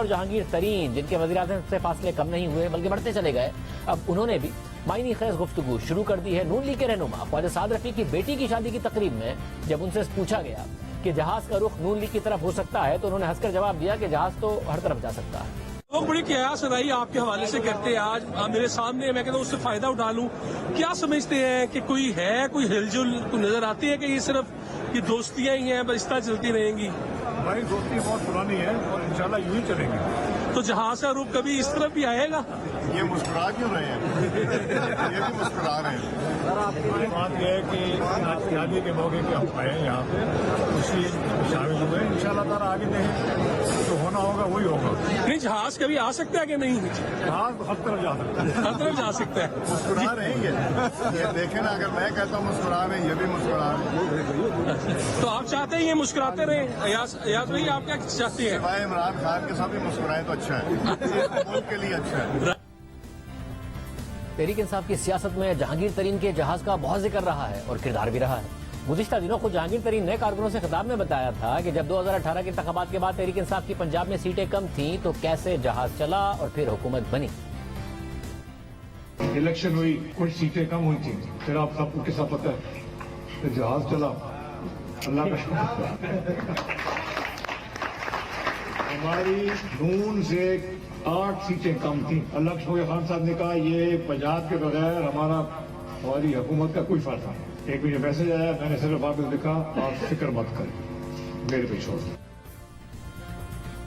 اور جہانگیر ترین جن کے وزیراعظم سے فاصلے کم نہیں ہوئے بلکہ بڑھتے چلے گئے، اب انہوں نے بھی معنی خیز گفتگو شروع کر دی ہے۔ نون لیگ کے رہنما خواجہ سعد رفیق کی بیٹی کی شادی کی تقریب میں جب ان سے پوچھا گیا کہ جہاز کا رخ نون لیگ کی طرف ہو سکتا ہے تو انہوں نے ہنس کر جواب دیا کہ جہاز تو ہر طرف جا سکتا ہے۔ لوگ بڑی قیاس ادائی آپ کے حوالے سے کرتے ہیں، آج میرے سامنے میں کہتا ہوں اس سے فائدہ اٹھا لوں، کیا سمجھتے ہیں کہ کوئی ہل جل کوئی نظر آتی ہے کہ یہ صرف یہ دوستیاں ہی ہیں، بس اس طرح چلتی رہیں گی؟ ہماری دوستی بہت پرانی ہے اور انشاءاللہ یوں ہی چلیں گے۔ تو جہاز کا رخ کبھی اس طرف بھی آئے گا؟ یہ مسکرا کیوں رہے ہیں؟ یہ بھی مسکرا رہے ہیں۔ بات یہ ہے کہ آج شادی کے موقع پہ ہم آئے ہیں یہاں پہ، خوشی شامل ہوئے، انشاءاللہ تعالیٰ آگے دیکھیں جو ہونا ہوگا وہی ہوگا۔ نہیں، جہاز کبھی آ سکتا ہے کہ نہیں؟ جہاز ہر طرف جا سکتا ہے، ہر طرف جا سکتا ہے۔ مسکرا رہے ہیں یہ دیکھیں نا، اگر میں کہتا ہوں مسکرا رہے ہیں، یہ بھی مسکرا رہے ہیں۔ تو آپ چاہتے ہیں یہ مسکراتے رہیں؟ ایاز بھائی آپ کیا چاہتے ہیں؟ سوائے عمران خان کے ساتھ بھی مسکرائیں تو اچھا ہے، ملک کے لیے اچھا ہے۔ تحریک انصاف کی سیاست میں جہانگیر ترین کے جہاز کا بہت ذکر رہا ہے اور کردار بھی رہا ہے۔ گزشتہ دنوں خود جہانگیر ترین نے کارکنوں سے خطاب میں بتایا تھا کہ جب 2018 کے انتخابات کے بعد تحریک انصاف کی پنجاب میں سیٹیں کم تھیں تو کیسے جہاز چلا اور پھر حکومت بنی۔ الیکشن ہوئی، کچھ سیٹیں کم ہوئی تھیں، پھر آپ سب کو کیسا پتہ ہے کہ جہاز چلا، اللہ کا شکر۔ ہماری نون سے 8 سیٹیں کم تھیں، اللہ کا شکر۔ خان صاحب نے کہا یہ پنجاب کے بغیر ہماری حکومت کا کوئی فائدہ نہیں۔ ایک مجھے میسج آیا، میں نے صرف آپ کو لکھا آپ فکر مت کریں، میرے پہ چھوڑ دیں۔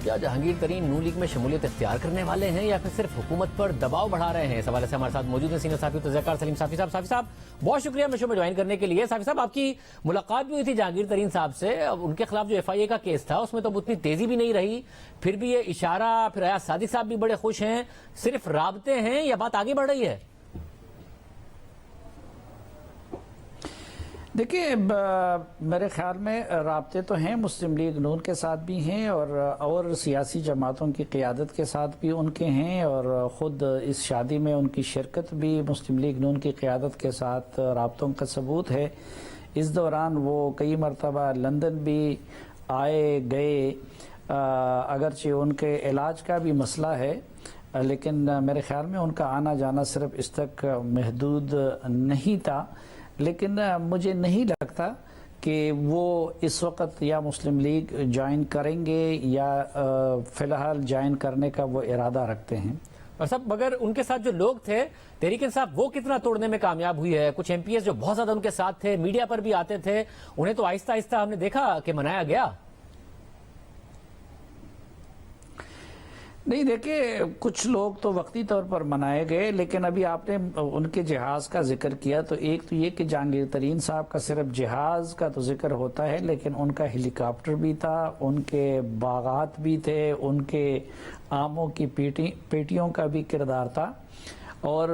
کیا جہانگیر ترین نون لیگ میں شمولیت اختیار کرنے والے ہیں یا پھر صرف حکومت پر دباؤ بڑھا رہے ہیں؟ اس حوالے سے ہمارے ساتھ موجود ہیں سینئر صحافی تذکرہ سلیم صافی صاحب۔ صافی صاحب بہت شکریہ میں شو میں جوائن کرنے کے لیے۔ صافی صاحب آپ کی ملاقات بھی ہوئی تھی جہانگیر ترین صاحب سے، ان کے خلاف جو FIA کا کیس تھا اس میں تو اتنی تیزی بھی نہیں رہی، پھر بھی یہ اشارہ، پھر ایاز صادق صاحب بھی بڑے خوش ہیں، صرف رابطے ہیں یا بات آگے بڑھ رہی ہے؟ دیکھیے میرے خیال میں رابطے تو ہیں، مسلم لیگ نون کے ساتھ بھی ہیں اور سیاسی جماعتوں کی قیادت کے ساتھ بھی ان کے ہیں، اور خود اس شادی میں ان کی شرکت بھی مسلم لیگ نون کی قیادت کے ساتھ رابطوں کا ثبوت ہے۔ اس دوران وہ کئی مرتبہ لندن بھی آئے گئے، اگرچہ ان کے علاج کا بھی مسئلہ ہے، لیکن میرے خیال میں ان کا آنا جانا صرف اس تک محدود نہیں تھا۔ لیکن مجھے نہیں لگتا کہ وہ اس وقت یا مسلم لیگ جوائن کریں گے یا فی الحال جوائن کرنے کا وہ ارادہ رکھتے ہیں۔ اور سب مگر ان کے ساتھ جو لوگ تھے تحریک انصاف وہ کتنا توڑنے میں کامیاب ہوئی ہے؟ کچھ MPs جو بہت زیادہ ان کے ساتھ تھے، میڈیا پر بھی آتے تھے، انہیں تو آہستہ آہستہ ہم نے دیکھا کہ منایا گیا۔ نہیں دیکھیں، کچھ لوگ تو وقتی طور پر منائے گئے، لیکن ابھی آپ نے ان کے جہاز کا ذکر کیا تو ایک تو یہ کہ جہانگیر ترین صاحب کا صرف جہاز کا تو ذکر ہوتا ہے، لیکن ان کا ہیلی کاپٹر بھی تھا، ان کے باغات بھی تھے، ان کے آموں کی پیٹیوں کا بھی کردار تھا، اور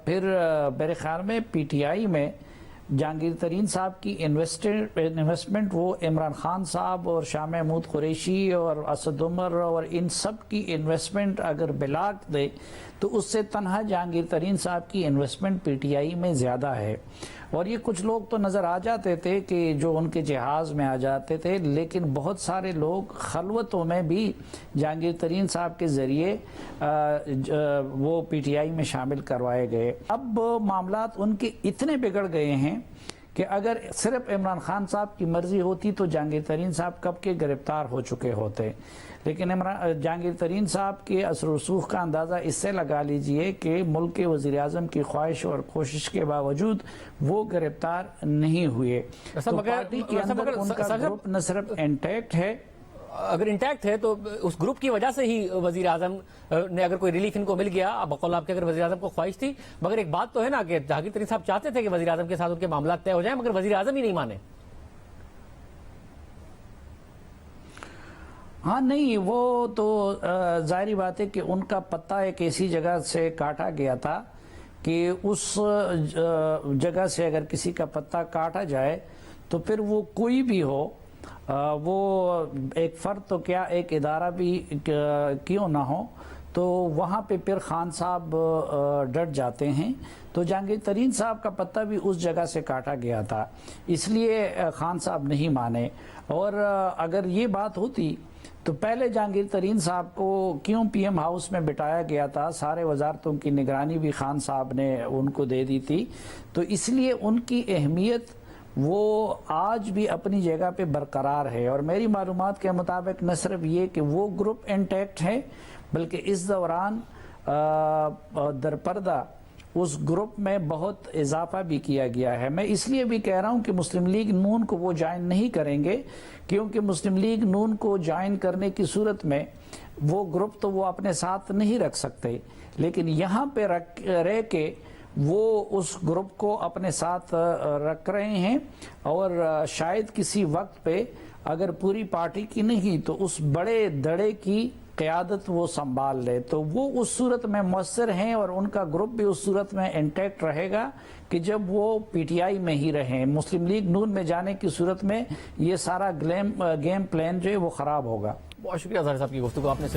پھر میرے خیال میں PTI میں جہانگیر ترین صاحب کی انویسٹمنٹ وہ عمران خان صاحب اور شاہ محمود قریشی اور اسد عمر اور ان سب کی انویسٹمنٹ اگر بلاک دے تو اس سے تنہا جہانگیر ترین صاحب کی انویسٹمنٹ PTI میں زیادہ ہے۔ اور یہ کچھ لوگ تو نظر آ جاتے تھے کہ جو ان کے جہاز میں آ جاتے تھے، لیکن بہت سارے لوگ خلوتوں میں بھی جہانگیر ترین صاحب کے ذریعے وہ PTI میں شامل کروائے گئے۔ اب معاملات ان کے اتنے بگڑ گئے ہیں کہ اگر صرف عمران خان صاحب کی مرضی ہوتی تو جہانگیر ترین صاحب کب کے گرفتار ہو چکے ہوتے، لیکن جہانگیر ترین صاحب کے اثر و رسوخ کا اندازہ اس سے لگا لیجئے کہ ملک کے وزیر اعظم کی خواہش اور کوشش کے باوجود وہ گرفتار نہیں ہوئے۔ تو پارٹی کے اندر ان کا گروپ نہ صرف انٹیکٹ ہے، اگر انٹیکٹ ہے تو اس گروپ کی وجہ سے ہی وزیر اعظم نے اگر کوئی ریلیف ان کو مل گیا، بقول آپ کے اگر وزیر اعظم کو خواہش تھی، مگر ایک بات تو ہے نا کہ جہانگیر ترین صاحب چاہتے تھے کہ وزیر اعظم کے ساتھ ان کے معاملات طے ہو جائیں، مگر وزیر اعظم ہی نہیں مانے۔ ہاں نہیں، وہ تو ظاہری بات ہے کہ ان کا پتہ ایک ایسی جگہ سے کاٹا گیا تھا کہ اس جگہ سے اگر کسی کا پتہ کاٹا جائے تو پھر وہ کوئی بھی ہو، وہ ایک فرد تو کیا ایک ادارہ بھی کیوں نہ ہو، تو وہاں پہ پھر خان صاحب ڈٹ جاتے ہیں۔ تو جہانگیر ترین صاحب کا پتہ بھی اس جگہ سے کاٹا گیا تھا، اس لیے خان صاحب نہیں مانے۔ اور اگر یہ بات ہوتی تو پہلے جہانگیر ترین صاحب کو کیوں پی ایم ہاؤس میں بٹھایا گیا تھا؟ سارے وزارتوں کی نگرانی بھی خان صاحب نے ان کو دے دی تھی، تو اس لیے ان کی اہمیت وہ آج بھی اپنی جگہ پہ برقرار ہے. اور میری معلومات کے مطابق نہ صرف یہ کہ وہ گروپ انٹیکٹ ہے بلکہ اس دوران درپردہ اس گروپ میں بہت اضافہ بھی کیا گیا ہے. میں اس لیے بھی کہہ رہا ہوں کہ مسلم لیگ نون کو وہ جوائن نہیں کریں گے، کیونکہ مسلم لیگ نون کو جوائن کرنے کی صورت میں وہ گروپ تو وہ اپنے ساتھ نہیں رکھ سکتے، لیکن یہاں پہ رہ کے وہ اس گروپ کو اپنے ساتھ رکھ رہے ہیں، اور شاید کسی وقت پہ اگر پوری پارٹی کی نہیں تو اس بڑے دڑے کی قیادت وہ سنبھال لے، تو وہ اس صورت میں مؤثر ہیں اور ان کا گروپ بھی اس صورت میں انٹیکٹ رہے گا کہ جب وہ پی ٹی آئی میں ہی رہیں. مسلم لیگ نون میں جانے کی صورت میں یہ سارا گیم پلان جو ہے وہ خراب ہوگا. بہت شکریہ ظاہر صاحب کی گفتگو آپ نے